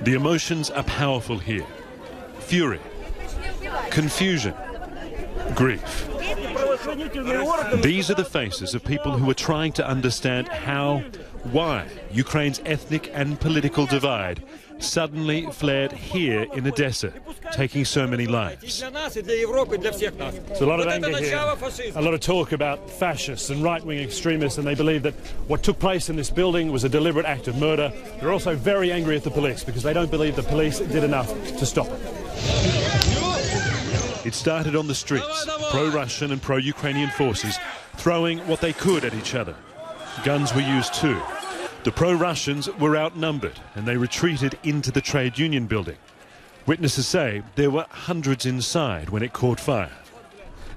The emotions are powerful here. Fury, confusion, grief. These are the faces of people who are trying to understand why Ukraine's ethnic and political divide suddenly flared here in Odessa, taking so many lives. There's a lot of anger here, a lot of talk about fascists and right-wing extremists, and they believe that what took place in this building was a deliberate act of murder. They're also very angry at the police because they don't believe the police did enough to stop it. It started on the streets, pro-Russian and pro-Ukrainian forces throwing what they could at each other. Guns were used too. The pro-Russians were outnumbered and they retreated into the trade union building. Witnesses say there were hundreds inside when it caught fire.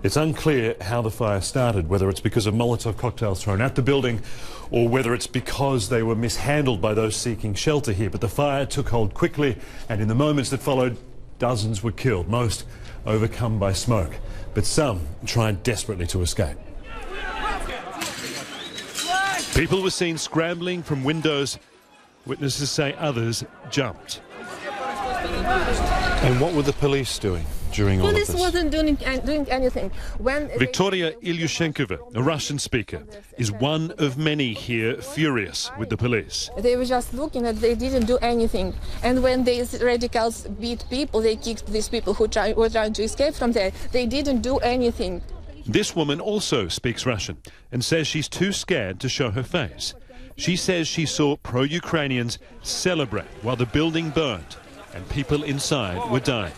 It's unclear how the fire started, whether it's because of Molotov cocktails thrown at the building or whether it's because they were mishandled by those seeking shelter here. But the fire took hold quickly, and in the moments that followed, dozens were killed, most overcome by smoke, but some tried desperately to escape. People were seen scrambling from windows. Witnesses say others jumped. And what were the police doing during all of this? Police wasn't doing anything. Victoria Ilyushenkova, a Russian speaker, is one of many here furious with the police. They were just looking at, they didn't do anything. And when these radicals beat people, they kicked these people who were trying to escape from there. They didn't do anything. This woman also speaks Russian and says she's too scared to show her face. She says she saw pro-Ukrainians celebrate while the building burned and people inside were dying.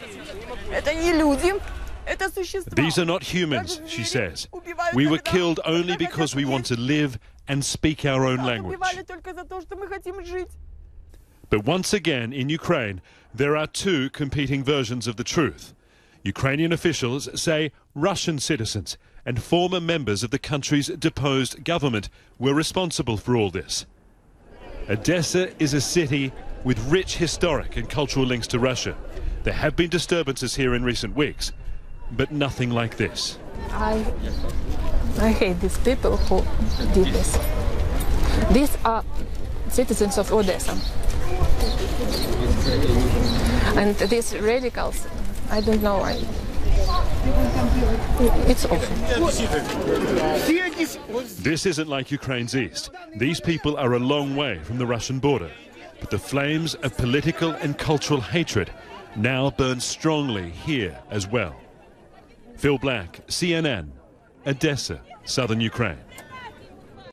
These are not humans, she says. We were killed only because we want to live and speak our own language. But once again, in Ukraine, there are two competing versions of the truth. Ukrainian officials say Russian citizens and former members of the country's deposed government were responsible for all this. Odessa is a city with rich historic and cultural links to Russia. There have been disturbances here in recent weeks, but nothing like this. I hate these people who did this. These are citizens of Odessa. And these radicals, I don't know why. It's awful. This isn't like Ukraine's east. These people are a long way from the Russian border. But the flames of political and cultural hatred now burn strongly here as well. Phil Black, CNN, Odessa, southern Ukraine.